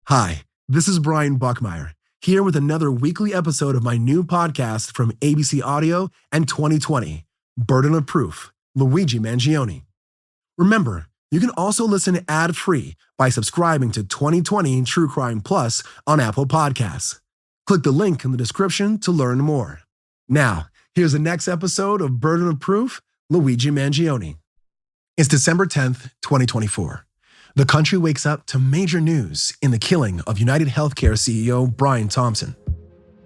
Hi, this is Brian Buckmeyer, here with another weekly episode of my new podcast from ABC Audio and 2020, Burden of Proof, Luigi Mangione. Remember, you can also listen ad-free by subscribing to 2020 True Crime Plus on Apple Podcasts. Click the link in the description to learn more. Now, here's the next episode of Burden of Proof, Luigi Mangione. It's December 10th, 2024. The country wakes up to major news in the killing of UnitedHealthcare CEO Brian Thompson.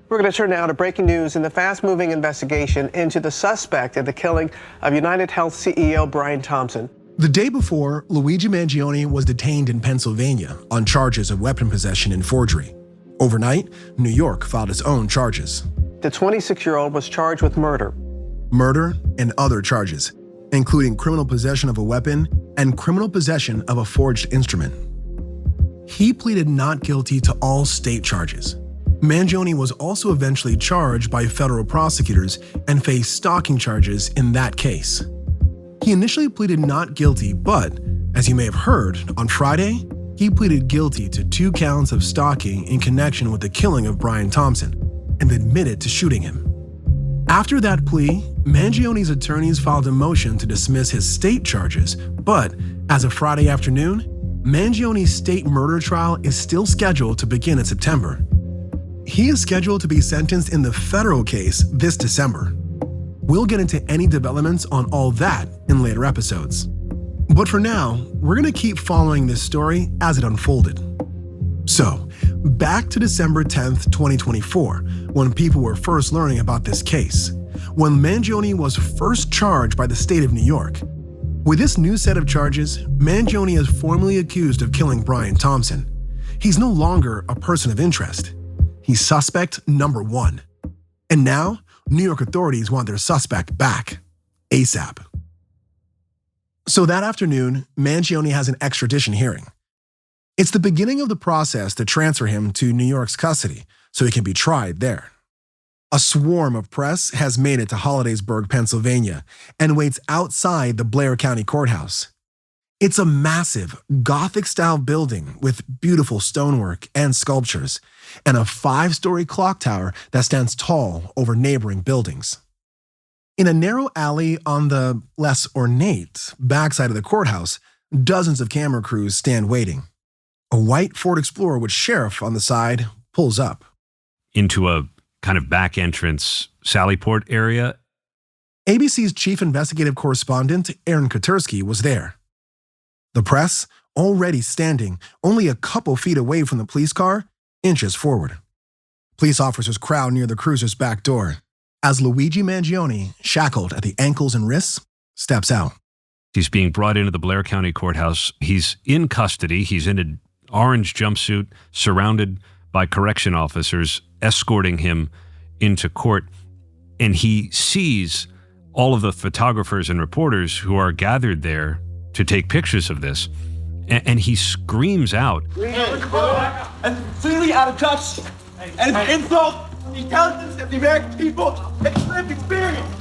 We're going to turn now to breaking news in the fast-moving investigation into the suspect in the killing of UnitedHealth CEO Brian Thompson. The day before, Luigi Mangione was detained in Pennsylvania on charges of weapon possession and forgery. Overnight, New York filed its own charges. The 26-year-old was charged with murder And other charges, including criminal possession of a weapon and criminal possession of a forged instrument. He pleaded not guilty to all state charges. Mangione was also eventually charged by federal prosecutors and faced stalking charges in that case. He initially pleaded not guilty, but, as you may have heard, on Friday, he pleaded guilty to 2 counts of stalking in connection with the killing of Brian Thompson and admitted to shooting him. After that plea, Mangione's attorneys filed a motion to dismiss his state charges, but as of Friday afternoon, Mangione's state murder trial is still scheduled to begin in September. He is scheduled to be sentenced in the federal case this December. We'll get into any developments on all that in later episodes. But for now, we're going to keep following this story as it unfolded. So, back to December 10th, 2024, when people were first learning about this case, when Mangione was first charged by the state of New York. With this new set of charges, Mangione is formally accused of killing Brian Thompson. He's no longer a person of interest. He's suspect number 1. And now, New York authorities want their suspect back, ASAP. So that afternoon, Mangione has an extradition hearing. It's the beginning of the process to transfer him to New York's custody so he can be tried there. A swarm of press has made it to Hollidaysburg, Pennsylvania, and waits outside the Blair County Courthouse. It's a massive, Gothic-style building with beautiful stonework and sculptures, and a 5-story clock tower that stands tall over neighboring buildings. In a narrow alley on the less ornate backside of the courthouse, dozens of camera crews stand waiting. A white Ford Explorer with sheriff on the side pulls up. Into a kind of back entrance Sallyport area. ABC's chief investigative correspondent, Aaron Katersky, was there. The press, already standing only a couple feet away from the police car, inches forward. Police officers crowd near the cruiser's back door as Luigi Mangione, shackled at the ankles and wrists, steps out. He's being brought into the Blair County Courthouse. He's in custody. He's in an orange jumpsuit, surrounded by correction officers, escorting him into court. And he sees all of the photographers and reporters who are gathered there to take pictures of this. And he screams out, and completely out of touch, and it's an insult to the intelligence of the American people and lived experience.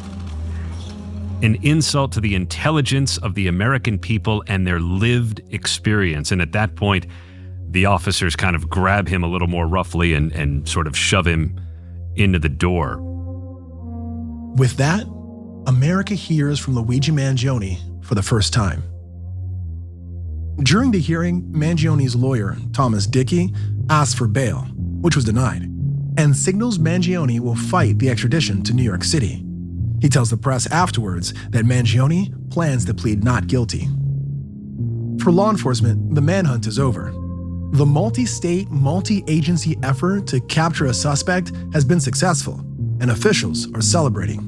An insult to the intelligence of the American people and their lived experience. And at that point, the officers kind of grab him a little more roughly and sort of shove him into the door. With that, America hears from Luigi Mangione for the first time. During the hearing, Mangione's lawyer, Thomas Dickey, asks for bail, which was denied, and signals Mangione will fight the extradition to New York City. He tells the press afterwards that Mangione plans to plead not guilty. For law enforcement, the manhunt is over. The multi-state, multi-agency effort to capture a suspect has been successful, and officials are celebrating.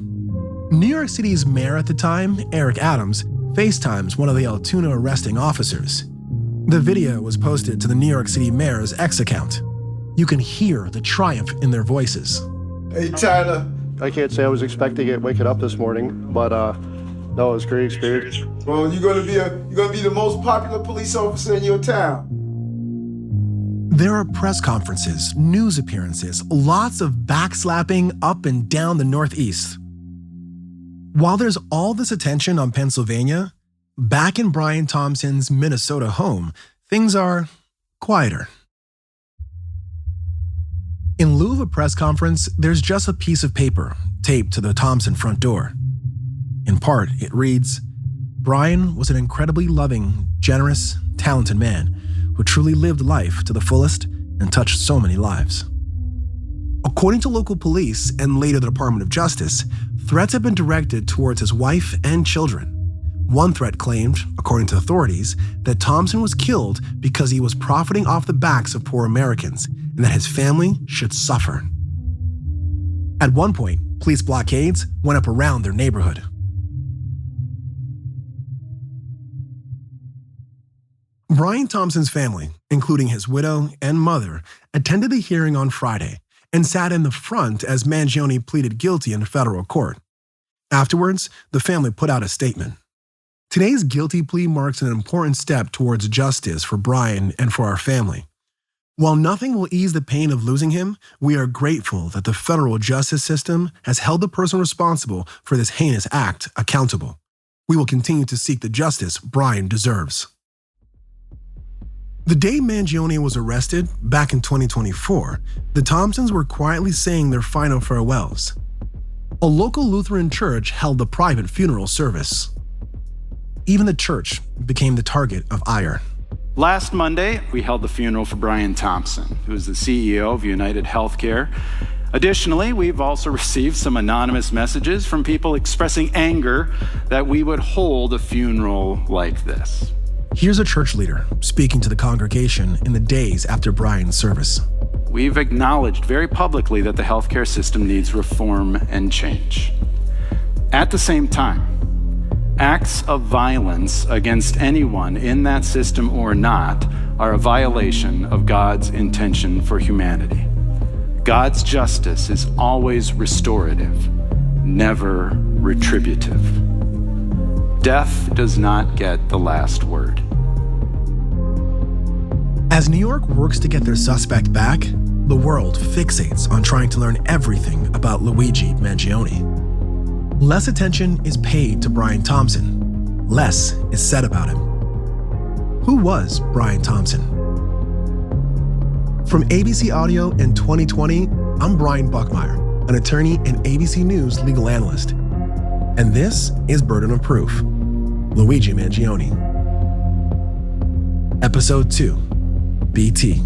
New York City's mayor at the time, Eric Adams, FaceTimes one of the Altoona arresting officers. The video was posted to the New York City mayor's X account. You can hear the triumph in their voices. Hey, Tyler. I can't say I was expecting it waking up this morning, but no, it was a great experience. Well, you're gonna be the most popular police officer in your town. There are press conferences, news appearances, lots of backslapping up and down the Northeast. While there's all this attention on Pennsylvania, back in Brian Thompson's Minnesota home, things are quieter. In lieu of a press conference, there's just a piece of paper taped to the Thompson front door. In part, it reads, "Brian was an incredibly loving, generous, talented man who truly lived life to the fullest and touched so many lives." According to local police and later the Department of Justice, threats have been directed towards his wife and children. One threat claimed, according to authorities, that Thompson was killed because he was profiting off the backs of poor Americans and that his family should suffer. At one point, police blockades went up around their neighborhood. Brian Thompson's family, including his widow and mother, attended the hearing on Friday and sat in the front as Mangione pleaded guilty in federal court. Afterwards, the family put out a statement. Today's guilty plea marks an important step towards justice for Brian and for our family. While nothing will ease the pain of losing him, we are grateful that the federal justice system has held the person responsible for this heinous act accountable. We will continue to seek the justice Brian deserves. The day Mangione was arrested, back in 2024, the Thompsons were quietly saying their final farewells. A local Lutheran church held the private funeral service. Even the church became the target of ire. Last Monday, we held the funeral for Brian Thompson, who is the CEO of UnitedHealthcare. Additionally, we've also received some anonymous messages from people expressing anger that we would hold a funeral like this. Here's a church leader speaking to the congregation in the days after Brian's service. We've acknowledged very publicly that the healthcare system needs reform and change. At the same time, acts of violence against anyone in that system or not are a violation of God's intention for humanity. God's justice is always restorative, never retributive. Death does not get the last word. As New York works to get their suspect back, the world fixates on trying to learn everything about Luigi Mangione. Less attention is paid to Brian Thompson. Less is said about him. Who was Brian Thompson? From ABC Audio in 2020, I'm Brian Buckmeyer, an attorney and ABC News legal analyst. And this is Burden of Proof, Luigi Mangione. Episode 2, BT.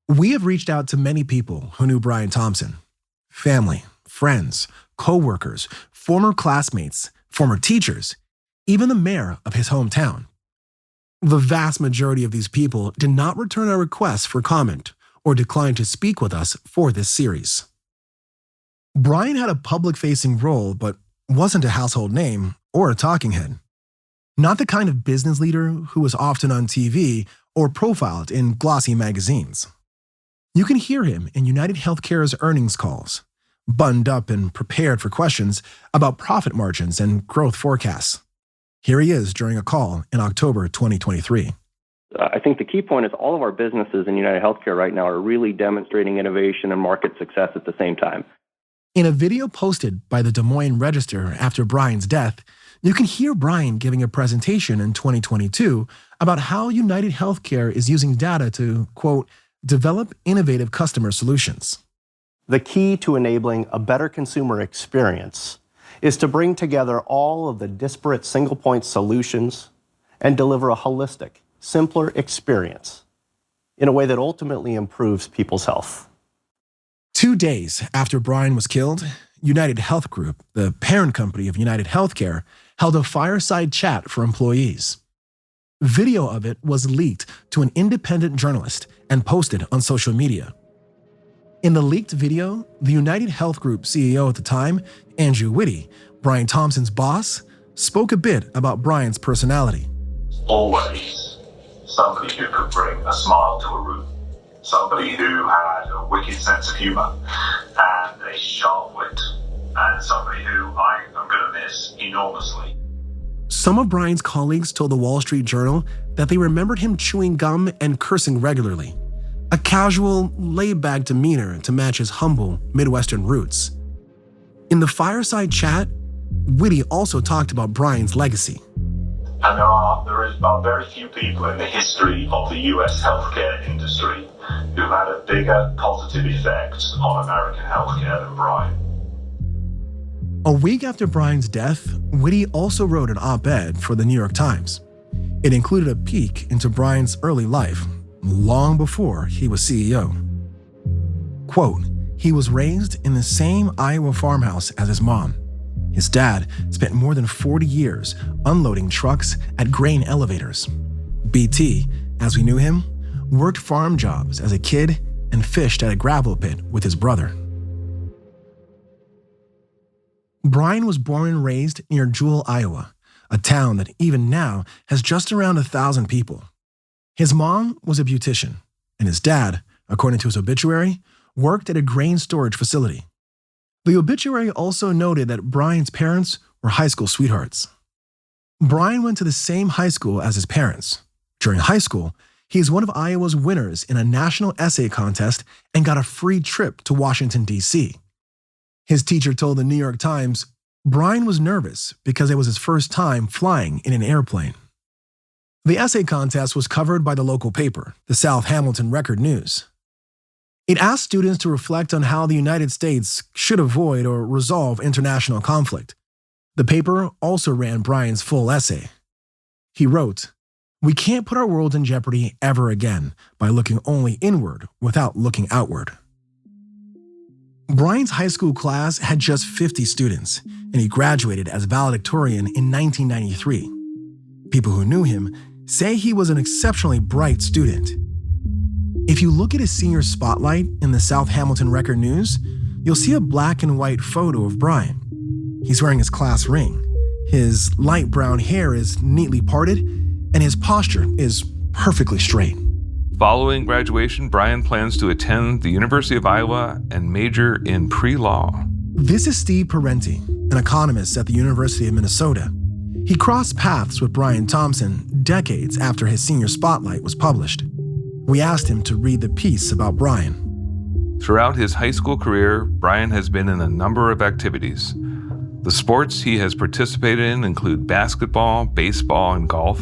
We have reached out to many people who knew Brian Thompson. Family, friends, co-workers, former classmates, former teachers, even the mayor of his hometown. The vast majority of these people did not return our requests for comment or decline to speak with us for this series. Brian had a public-facing role, but wasn't a household name or a talking head. Not the kind of business leader who was often on TV or profiled in glossy magazines. You can hear him in UnitedHealthcare's earnings calls, buttoned up and prepared for questions about profit margins and growth forecasts. Here he is during a call in October 2023. I think the key point is all of our businesses in UnitedHealthcare right now are really demonstrating innovation and market success at the same time. In a video posted by the Des Moines Register after Brian's death, you can hear Brian giving a presentation in 2022 about how UnitedHealthcare is using data to, quote, develop innovative customer solutions. The key to enabling a better consumer experience is to bring together all of the disparate single-point solutions and deliver a holistic, simpler experience in a way that ultimately improves people's health. 2 days after Brian was killed, UnitedHealth Group, the parent company of UnitedHealthcare, held a fireside chat for employees. Video of it was leaked to an independent journalist and posted on social media. In the leaked video, the UnitedHealth Group CEO at the time, Andrew Whitty, Brian Thompson's boss, spoke a bit about Brian's personality. Always somebody who could bring a smile to a room, somebody who had a wicked sense of humor and a sharp wit, and somebody who I am going to miss enormously. Some of Brian's colleagues told the Wall Street Journal that they remembered him chewing gum and cursing regularly, a casual, laid-back demeanor to match his humble Midwestern roots. In the fireside chat, Whitty also talked about Brian's legacy. And there is very few people in the history of the US healthcare industry who've had a bigger positive effect on American healthcare than Brian. A week after Brian's death, Whitty also wrote an op-ed for the New York Times. It included a peek into Brian's early life, long before he was CEO. Quote, he was raised in the same Iowa farmhouse as his mom. His dad spent more than 40 years unloading trucks at grain elevators. BT, as we knew him, worked farm jobs as a kid and fished at a gravel pit with his brother. Brian was born and raised near Jewell, Iowa, a town that even now has just around 1,000 people. His mom was a beautician, and his dad, according to his obituary, worked at a grain storage facility. The obituary also noted that Brian's parents were high school sweethearts. Brian went to the same high school as his parents. During high school, he is one of Iowa's winners in a national essay contest and got a free trip to Washington, D.C. His teacher told the New York Times, Brian was nervous because it was his first time flying in an airplane. The essay contest was covered by the local paper, the South Hamilton Record News. It asked students to reflect on how the United States should avoid or resolve international conflict. The paper also ran Brian's full essay. He wrote, "We can't put our world in jeopardy ever again by looking only inward without looking outward." Brian's high school class had just 50 students, and he graduated as valedictorian in 1993. People who knew him say he was an exceptionally bright student. If you look at his senior spotlight in the South Hamilton Record News, you'll see a black and white photo of Brian. He's wearing his class ring. His light brown hair is neatly parted, and his posture is perfectly straight. Following graduation, Brian plans to attend the University of Iowa and major in pre-law. This is Steve Parenti, an economist at the University of Minnesota. He crossed paths with Brian Thompson decades after his senior spotlight was published. We asked him to read the piece about Brian. Throughout his high school career, Brian has been in a number of activities. The sports he has participated in include basketball, baseball, and golf.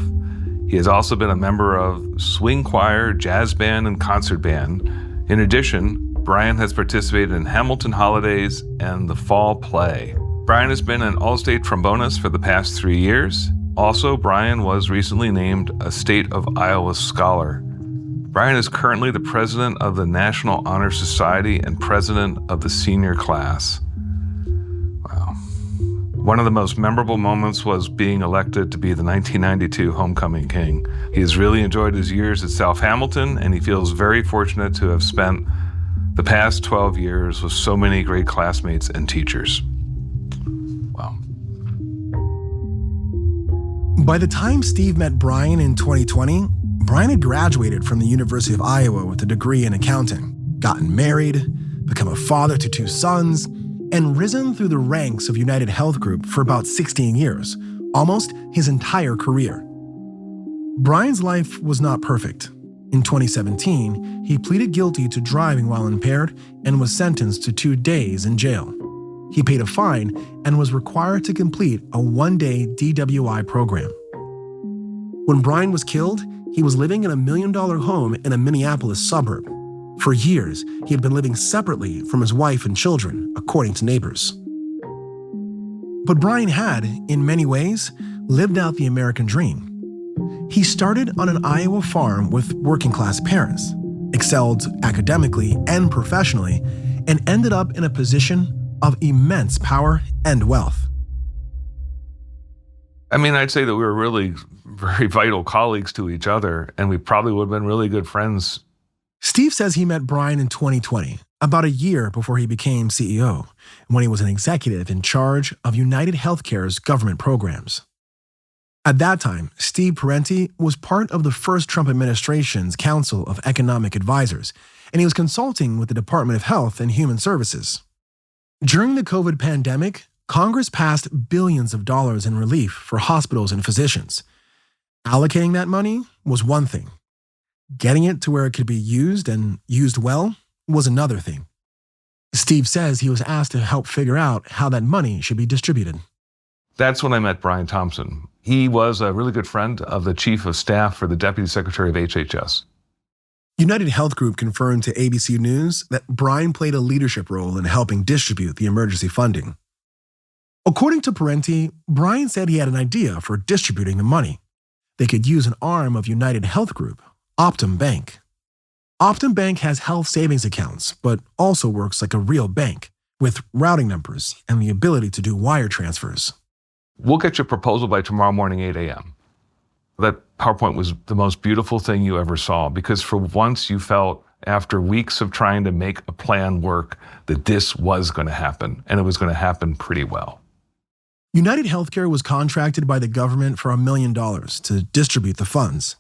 He has also been a member of swing choir, jazz band, and concert band. In addition, Brian has participated in Hamilton Holidays and the Fall Play. Brian has been an all-state trombonist for the past 3 years. Also, Brian was recently named a State of Iowa Scholar. Brian is currently the president of the National Honor Society and president of the senior class. Wow. One of the most memorable moments was being elected to be the 1992 homecoming king. He has really enjoyed his years at South Hamilton, and he feels very fortunate to have spent the past 12 years with so many great classmates and teachers. Wow. By the time Steve met Brian in 2020, Brian had graduated from the University of Iowa with a degree in accounting, gotten married, become a father to 2 sons, and risen through the ranks of UnitedHealth Group for about 16 years, almost his entire career. Brian's life was not perfect. In 2017, he pleaded guilty to driving while impaired and was sentenced to 2 days in jail. He paid a fine and was required to complete a 1-day DWI program. When Brian was killed, he was living in a $1 million home in a Minneapolis suburb. For years, he had been living separately from his wife and children, according to neighbors. But Brian had, in many ways, lived out the American dream. He started on an Iowa farm with working-class parents, excelled academically and professionally, and ended up in a position of immense power and wealth. I mean, I'd say that we were really very vital colleagues to each other, and we probably would have been really good friends. Steve says he met Brian in 2020, about a year before he became CEO, when he was an executive in charge of UnitedHealthcare's government programs. At that time, Steve Parenti was part of the first Trump administration's Council of Economic Advisors, and he was consulting with the Department of Health and Human Services. During the COVID pandemic, Congress passed billions of dollars in relief for hospitals and physicians. Allocating that money was one thing. Getting it to where it could be used and used well was another thing. Steve says he was asked to help figure out how that money should be distributed. That's when I met Brian Thompson. He was a really good friend of the chief of staff for the deputy secretary of HHS. United Health Group confirmed to ABC News that Bryan played a leadership role in helping distribute the emergency funding. According to Parenti, Bryan said he had an idea for distributing the money. They could use an arm of United Health Group, Optum Bank. Optum Bank has health savings accounts, but also works like a real bank with routing numbers and the ability to do wire transfers. We'll get your proposal by tomorrow morning, 8 a.m. That PowerPoint was the most beautiful thing you ever saw, because for once you felt, after weeks of trying to make a plan work, that this was going to happen, and it was going to happen pretty well. UnitedHealthcare was contracted by the government for $1 million to distribute the funds.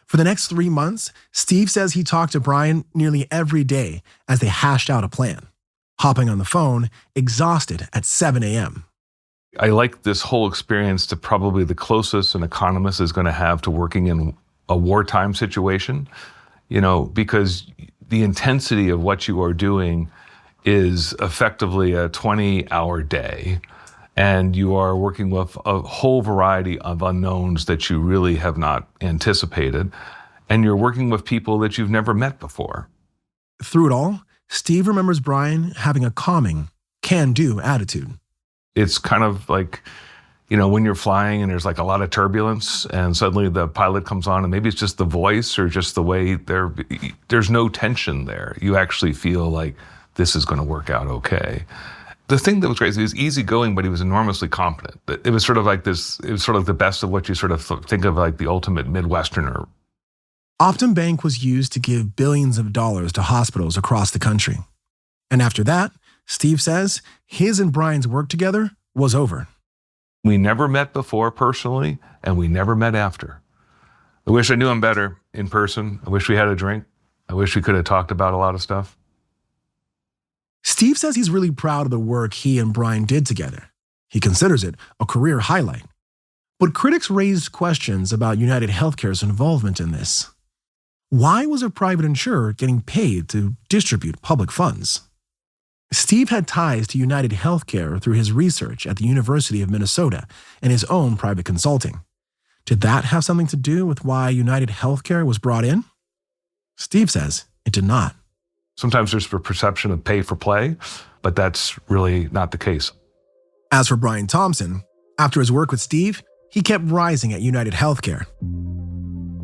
For the next 3 months, Steve says he talked to Bryan nearly every day as they hashed out a plan, hopping on the phone, exhausted at 7 a.m. I like this whole experience to probably the closest an economist is going to have to working in a wartime situation, because the intensity of what you are doing is effectively a 20-hour day. And you are working with a whole variety of unknowns that you really have not anticipated. And you're working with people that you've never met before. Through it all, Steve remembers Bryan having a calming, can-do attitude. It's kind of like, when you're flying and there's like a lot of turbulence and suddenly the pilot comes on and maybe it's just the voice or just the way there's no tension there. You actually feel like this is going to work out okay. The thing that was great is he was easygoing, but he was enormously competent. It was sort of like this, it was sort of the best of what you sort of think of like the ultimate Midwesterner. Optum Bank was used to give billions of dollars to hospitals across the country. And after that, Steve says his and Bryan's work together was over. We never met before personally, and we never met after. I wish I knew him better in person. I wish we had a drink. I wish we could have talked about a lot of stuff. Steve says he's really proud of the work he and Bryan did together. He considers it a career highlight. But critics raised questions about UnitedHealthcare's involvement in this. Why was a private insurer getting paid to distribute public funds? Steve had ties to UnitedHealthcare through his research at the University of Minnesota and his own private consulting. Did that have something to do with why UnitedHealthcare was brought in? Steve says it did not. Sometimes there's a perception of pay for play, but that's really not the case. As for Brian Thompson, after his work with Steve, he kept rising at UnitedHealthcare.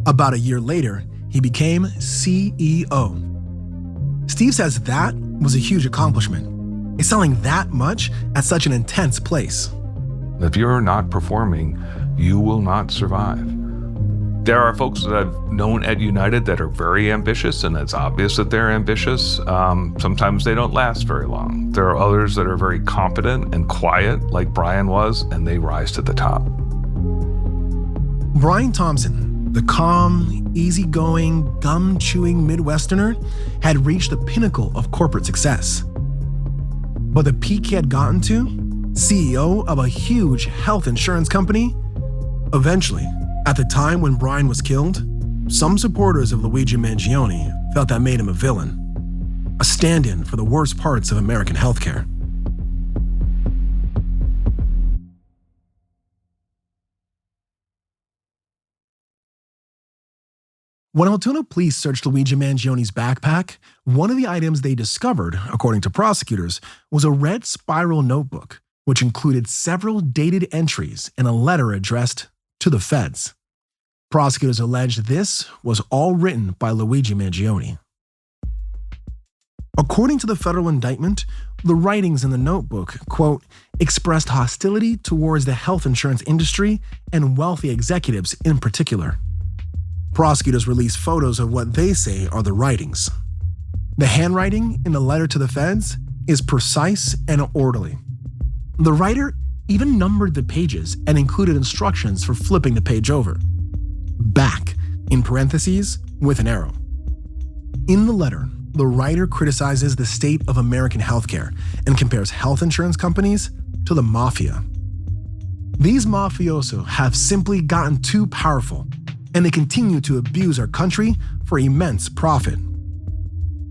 About a year later, he became CEO. Steve says that was a huge accomplishment. Excelling that much at such an intense place. If you're not performing, you will not survive. There are folks that I've known at United that are very ambitious, and it's obvious that they're ambitious. Sometimes they don't last very long. There are others that are very competent and quiet, like Bryan was, and they rise to the top. Brian Thompson, the calm, easygoing, gum-chewing Midwesterner, had reached the pinnacle of corporate success. But the peak he had gotten to, CEO of a huge health insurance company, eventually, at the time when Bryan was killed, some supporters of Luigi Mangione felt that made him a villain, a stand-in for the worst parts of American healthcare. When Altoona police searched Luigi Mangione's backpack, one of the items they discovered, according to prosecutors, was a red spiral notebook, which included several dated entries and a letter addressed to the feds. Prosecutors alleged this was all written by Luigi Mangione. According to the federal indictment, the writings in the notebook, quote, expressed hostility towards the health insurance industry and wealthy executives in particular. Prosecutors released photos of what they say are the writings. The handwriting in the letter to the feds is precise and orderly. The writer even numbered the pages and included instructions for flipping the page over. Back, in parentheses, with an arrow. In the letter, the writer criticizes the state of American healthcare and compares health insurance companies to the mafia. These mafioso have simply gotten too powerful, and they continue to abuse our country for immense profit.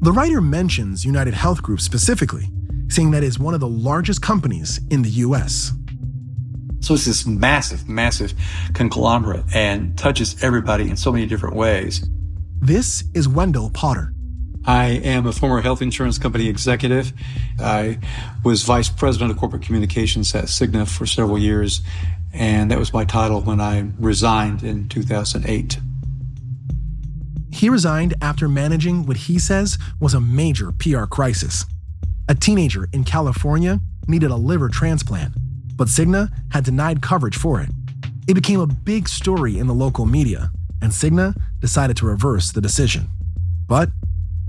The writer mentions United Health Group specifically, saying that it is one of the largest companies in the US. So it's this massive, massive conglomerate and touches everybody in so many different ways. This is Wendell Potter. I am a former health insurance company executive. I was vice president of corporate communications at Cigna for several years, and that was my title when I resigned in 2008. He resigned after managing what he says was a major PR crisis. A teenager in California needed a liver transplant, but Cigna had denied coverage for it. It became a big story in the local media, and Cigna decided to reverse the decision. But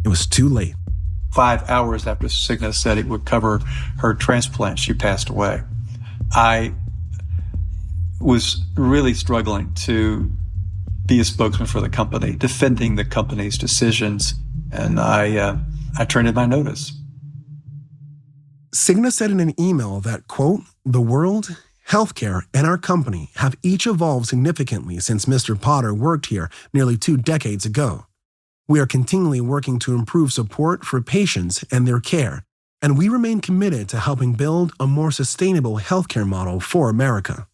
it was too late. 5 hours after Cigna said it would cover her transplant, she passed away. I was really struggling to be a spokesman for the company, defending the company's decisions, and I turned in my notice. Cigna said in an email that, quote, "The world, healthcare, and our company have each evolved significantly since Mr. Potter worked here nearly 2 decades ago. We are continually working to improve support for patients and their care, and we remain committed to helping build a more sustainable healthcare model for America."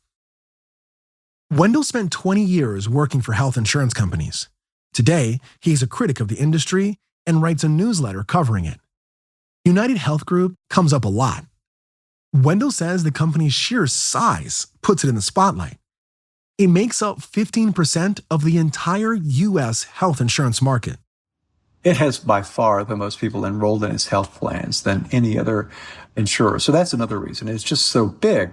Wendell spent 20 years working for health insurance companies. Today, he's a critic of the industry and writes a newsletter covering it. United Health Group comes up a lot. Wendell says the company's sheer size puts it in the spotlight. It makes up 15% of the entire U.S. health insurance market. It has by far the most people enrolled in its health plans than any other insurer. So that's another reason. It's just so big.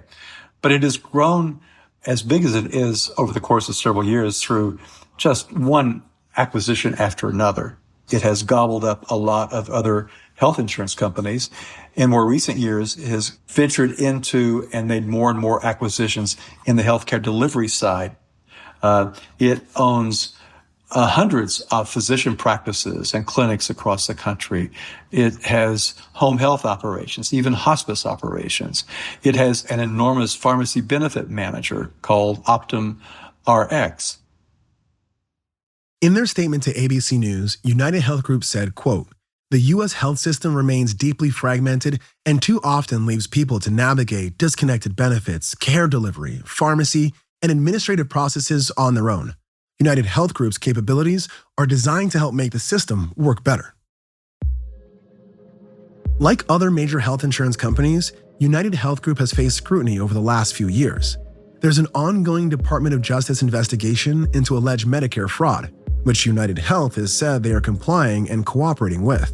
But it has grown as big as it is over the course of several years through just one acquisition after another. It has gobbled up a lot of other health insurance companies. In more recent years, it has ventured into and made more and more acquisitions in the healthcare delivery side. It owns hundreds of physician practices and clinics across the country. It has home health operations, even hospice operations. It has an enormous pharmacy benefit manager called Optum RX. In their statement to ABC News, United Health Group said, quote, "The U.S. health system remains deeply fragmented and too often leaves people to navigate disconnected benefits, care delivery, pharmacy, and administrative processes on their own. United Health Group's capabilities are designed to help make the system work better." Like other major health insurance companies, United Health Group has faced scrutiny over the last few years. There's an ongoing Department of Justice investigation into alleged Medicare fraud, which United Health has said they are complying and cooperating with.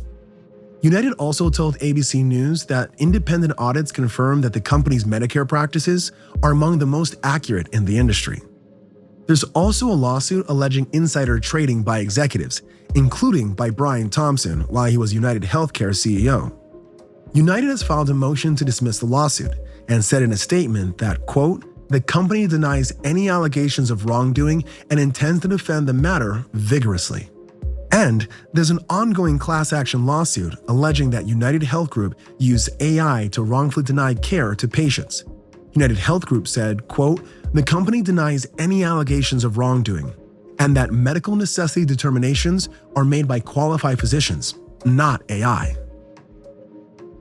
United also told ABC News that independent audits confirm that the company's Medicare practices are among the most accurate in the industry. There's also a lawsuit alleging insider trading by executives, including by Brian Thompson while he was UnitedHealthcare CEO. United has filed a motion to dismiss the lawsuit and said in a statement that, quote, "The company denies any allegations of wrongdoing and intends to defend the matter vigorously." And there's an ongoing class action lawsuit alleging that United Health Group used AI to wrongfully deny care to patients. United Health Group said, quote, "The company denies any allegations of wrongdoing and that medical necessity determinations are made by qualified physicians, not AI."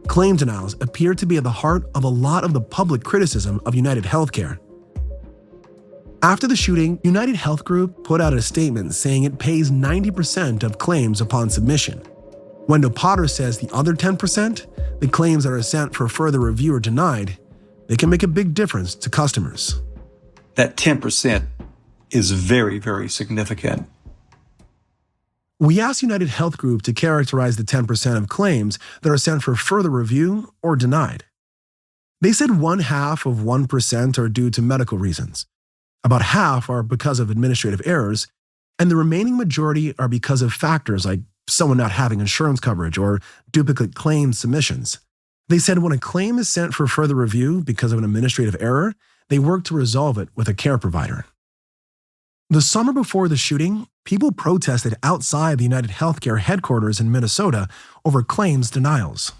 Claim denials appear to be at the heart of a lot of the public criticism of United Healthcare. After the shooting, United Health Group put out a statement saying it pays 90% of claims upon submission. Wendell Potter says the other 10%, the claims that are sent for further review or denied, they can make a big difference to customers. That 10% is very, very significant. We asked United Health Group to characterize the 10% of claims that are sent for further review or denied. They said 0.5% are due to medical reasons. About half are because of administrative errors, and the remaining majority are because of factors like someone not having insurance coverage or duplicate claim submissions. They said when a claim is sent for further review because of an administrative error, they work to resolve it with a care provider. The summer before the shooting, people protested outside the UnitedHealthcare headquarters in Minnesota over claims denials.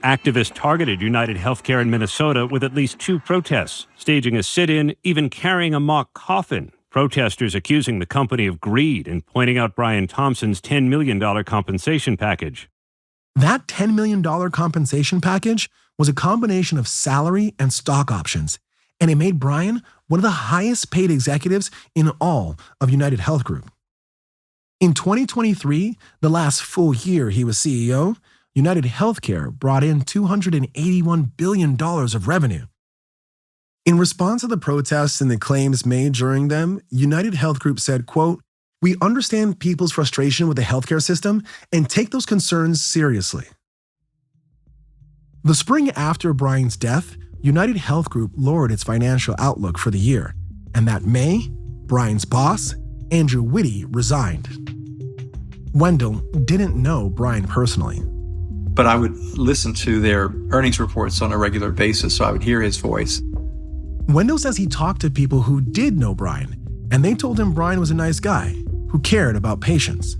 Activists targeted UnitedHealthcare in Minnesota with at least 2 protests, staging a sit-in, even carrying a mock coffin. Protesters accusing the company of greed and pointing out Brian Thompson's $10 million compensation package. That $10 million compensation package was a combination of salary and stock options, and it made Brian one of the highest paid executives in all of UnitedHealth Group. In 2023, the last full year he was CEO, UnitedHealthcare brought in $281 billion of revenue. In response to the protests and the claims made during them, UnitedHealth Group said, quote, "We understand people's frustration with the healthcare system and take those concerns seriously." The spring after Brian's death, UnitedHealth Group lowered its financial outlook for the year, and that May, Brian's boss, Andrew Whitty, resigned. Wendell didn't know Brian personally. But I would listen to their earnings reports on a regular basis, so I would hear his voice. Wendell says he talked to people who did know Brian, and they told him Brian was a nice guy who cared about patients.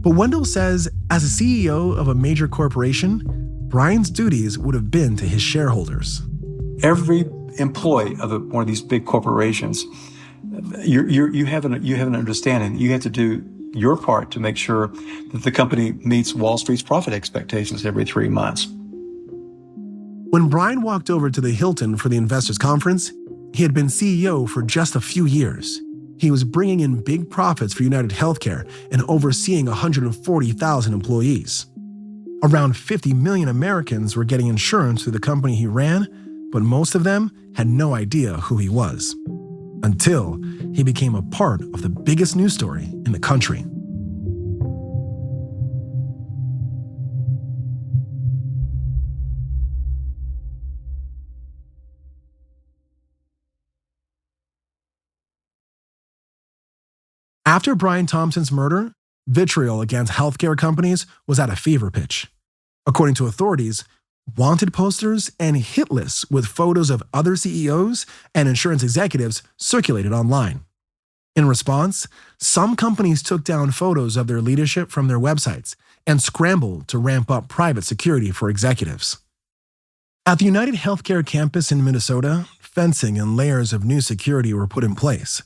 But Wendell says, as a CEO of a major corporation, Brian's duties would have been to his shareholders. Every employee of one of these big corporations, you have an understanding. You have to do your part to make sure that the company meets Wall Street's profit expectations every 3 months. When Brian walked over to the Hilton for the investors conference, he had been CEO for just a few years. He was bringing in big profits for UnitedHealthcare and overseeing 140,000 employees. Around 50 million Americans were getting insurance through the company he ran, but most of them had no idea who he was. Until he became a part of the biggest news story in the country. After Brian Thompson's murder, vitriol against healthcare companies was at a fever pitch. According to authorities, wanted posters and hit lists with photos of other CEOs and insurance executives circulated online. In response, some companies took down photos of their leadership from their websites and scrambled to ramp up private security for executives. At the UnitedHealthcare campus in Minnesota, fencing and layers of new security were put in place.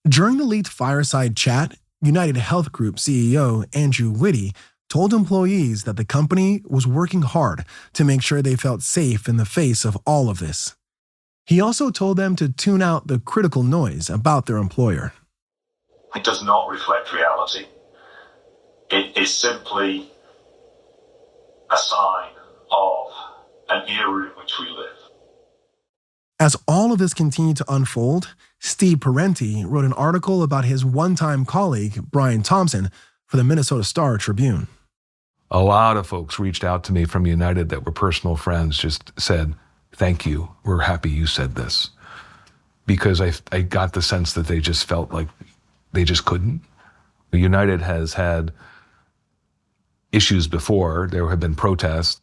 During the leaked fireside chat, UnitedHealth Group CEO Andrew Whitty told employees that the company was working hard to make sure they felt safe in the face of all of this. He also told them to tune out the critical noise about their employer. It does not reflect reality. It is simply a sign of an era in which we live. As all of this continued to unfold, Steve Parenti wrote an article about his one-time colleague, Brian Thompson, for the Minnesota Star-Tribune. A lot of folks reached out to me from United that were personal friends, just said, "Thank you, we're happy you said this." Because I got the sense that they just felt like they just couldn't. United has had issues before, there have been protests,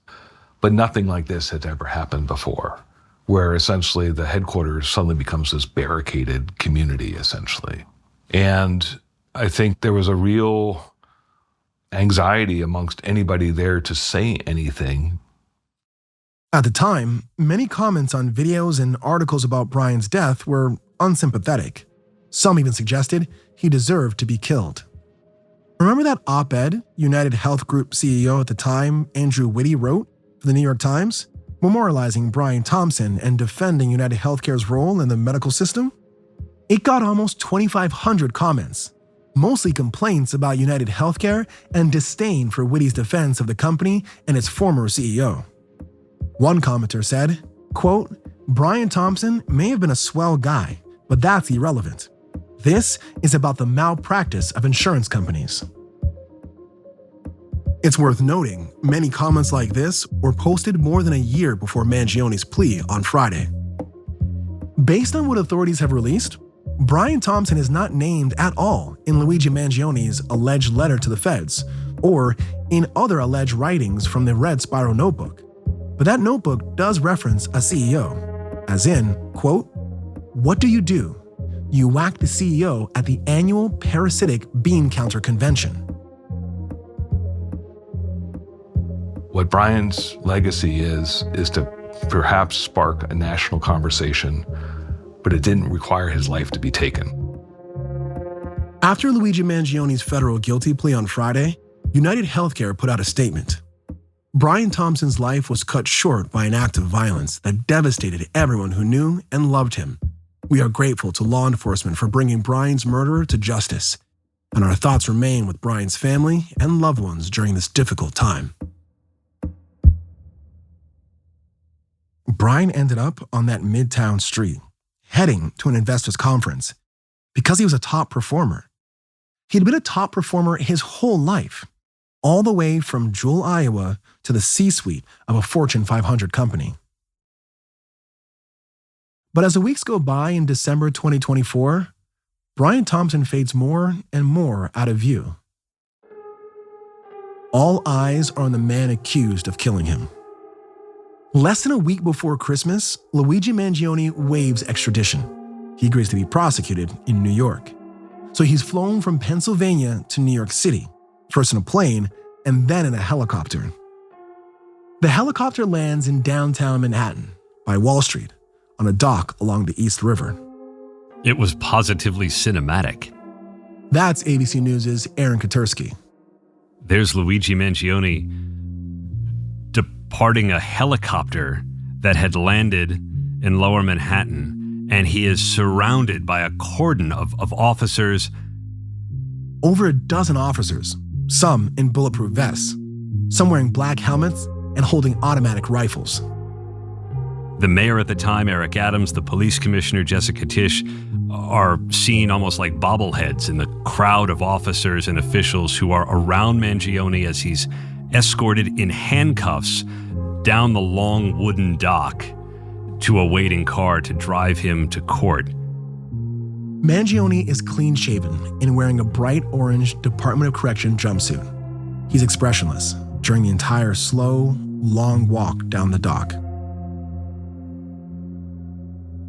but nothing like this had ever happened before, where essentially the headquarters suddenly becomes this barricaded community, essentially. And I think there was a real anxiety amongst anybody there to say anything. At the time, many comments on videos and articles about Brian's death were unsympathetic. Some even suggested he deserved to be killed. Remember that op-ed UnitedHealth Group CEO at the time, Andrew Whitty, wrote for the New York Times, memorializing Brian Thompson and defending UnitedHealthcare's role in the medical system? It got almost 2,500 comments, mostly complaints about UnitedHealthcare and disdain for Whitty's defense of the company and its former CEO. One commenter said, quote, "Brian Thompson may have been a swell guy, but that's irrelevant. This is about the malpractice of insurance companies." It's worth noting, many comments like this were posted more than a year before Mangione's plea on Friday. Based on what authorities have released, Brian Thompson is not named at all in Luigi Mangione's alleged letter to the feds, or in other alleged writings from the Red Spiral notebook. But that notebook does reference a CEO, as in, quote, "What do? You whack the CEO at the annual parasitic bean counter convention." What Brian's legacy is to perhaps spark a national conversation, but it didn't require his life to be taken. After Luigi Mangione's federal guilty plea on Friday, UnitedHealthcare put out a statement. Brian Thompson's life was cut short by an act of violence that devastated everyone who knew and loved him. We are grateful to law enforcement for bringing Brian's murderer to justice, and our thoughts remain with Brian's family and loved ones during this difficult time. Brian ended up on that Midtown street, heading to an investors conference because he was a top performer. He'd been a top performer his whole life, all the way from Jewel, Iowa to the C-suite of a Fortune 500 company. But as the weeks go by in December 2024, Brian Thompson fades more and more out of view. All eyes are on the man accused of killing him. Less than a week before Christmas, Luigi Mangione waives extradition. He agrees to be prosecuted in New York. So he's flown from Pennsylvania to New York City, first in a plane and then in a helicopter. The helicopter lands in downtown Manhattan by Wall Street on a dock along the East River. It was positively cinematic. That's ABC News' Aaron Katersky. There's Luigi Mangione departing a helicopter that had landed in Lower Manhattan, and he is surrounded by a cordon of officers. Over a dozen officers, some in bulletproof vests, some wearing black helmets and holding automatic rifles. The mayor at the time, Eric Adams, the police commissioner, Jessica Tisch, are seen almost like bobbleheads in the crowd of officers and officials who are around Mangione as he's escorted in handcuffs down the long wooden dock to a waiting car to drive him to court. Mangione is clean-shaven and wearing a bright orange Department of Correction jumpsuit. He's expressionless during the entire slow, long walk down the dock.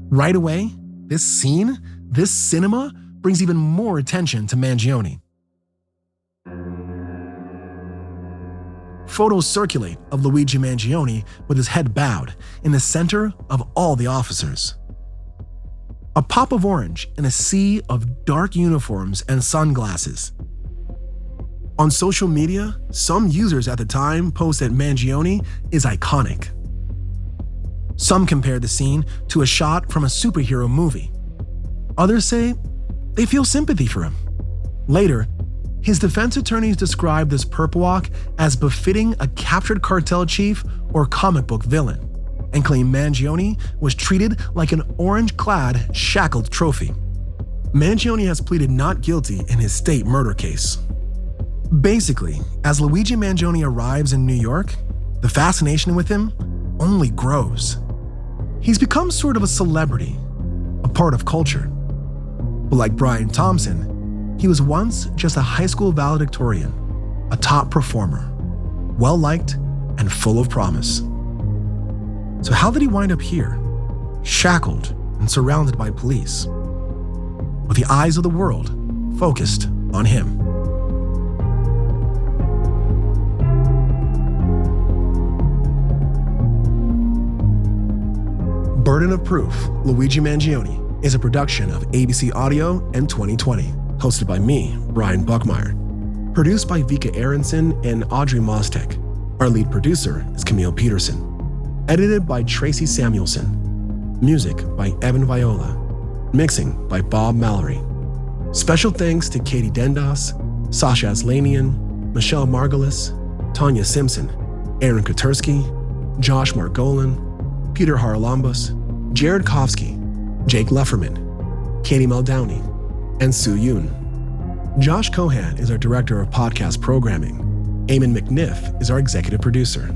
Right away, this scene, this cinema, brings even more attention to Mangione. Photos circulate of Luigi Mangione with his head bowed in the center of all the officers. A pop of orange in a sea of dark uniforms and sunglasses. On social media, some users at the time post that Mangione is iconic. Some compare the scene to a shot from a superhero movie. Others say they feel sympathy for him. Later, his defense attorneys describe this perp walk as befitting a captured cartel chief or comic book villain, and claim Mangione was treated like an orange-clad, shackled trophy. Mangione has pleaded not guilty in his state murder case. Basically, as Luigi Mangione arrives in New York, the fascination with him only grows. He's become sort of a celebrity, a part of culture. But like Brian Thompson, he was once just a high school valedictorian, a top performer, well-liked and full of promise. So how did he wind up here, shackled and surrounded by police, with the eyes of the world focused on him? Burden of Proof, Luigi Mangione, is a production of ABC Audio and 2020, hosted by me, Brian Buckmeyer. Produced by Vika Aronson and Audrey Mostek. Our lead producer is Camille Peterson. Edited by Tracy Samuelson. Music by Evan Viola. Mixing by Bob Mallory. Special thanks to Katie Dendas, Sasha Aslanian, Michelle Margolis, Tanya Simpson, Aaron Katersky, Josh Margolin, Peter Haralambos, Jared Kofsky, Jake Lefferman, Katie Meldowney, and Sue Yoon. Josh Cohan is our director of podcast programming. Eamon McNiff is our executive producer.